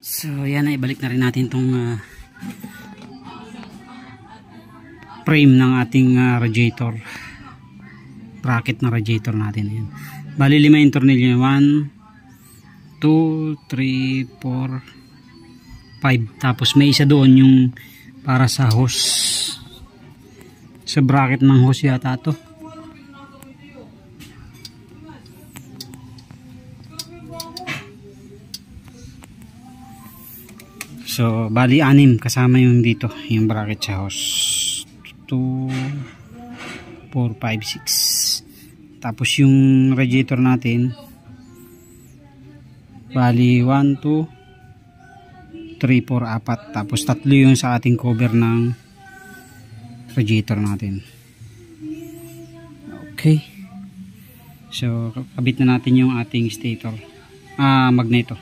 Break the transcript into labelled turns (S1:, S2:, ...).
S1: So yan, ay ibalik na rin natin tong frame ng ating radiator, bracket na radiator natin. Ayan. Bali 5 yung tornilyo, 1, 2, 3, 4, 5. Tapos may isa doon yung para sa hose, sa bracket ng hose yata to. So bali 6 kasama yung dito, yung bracket sa hose. 2, 4, 5, 6. Tapos yung radiator natin bali 1, 2, 3, 4, 4. Tapos 3 yung sa ating cover ng radiator natin. Okay, so kabit na natin yung ating stator, magneto.